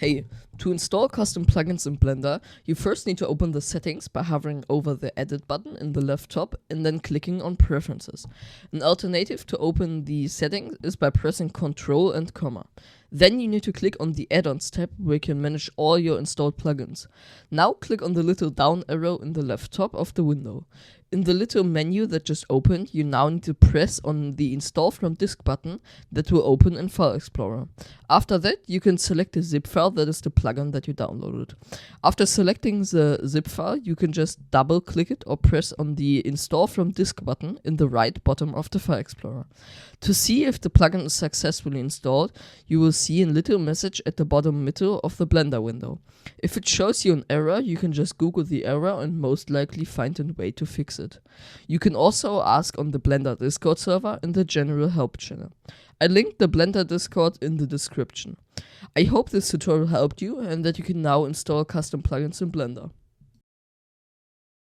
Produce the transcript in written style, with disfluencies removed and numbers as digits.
Hey, to install custom plugins in Blender, you first need to open the settings by hovering over the Edit button in the left top and then clicking on Preferences. An alternative to open the settings is by pressing Ctrl and comma. Then you need to click on the Addons tab where you can manage all your installed plugins. Now click on the little down arrow in the left top of the window. In the little menu that just opened, you now need to press on the Install from Disk button that will open in File Explorer. After that, you can select the zip file that is the plugin that you downloaded. After selecting the zip file, you can just double click it or press on the Install from Disk button in the right bottom of the File Explorer. To see if the plugin is successfully installed, you will see a little message at the bottom middle of the Blender window. If it shows you an error, you can just Google the error and most likely find a way to fix it. You can also ask on the Blender Discord server in the general help channel. I linked the Blender Discord in the description. I hope this tutorial helped you and that you can now install custom plugins in Blender.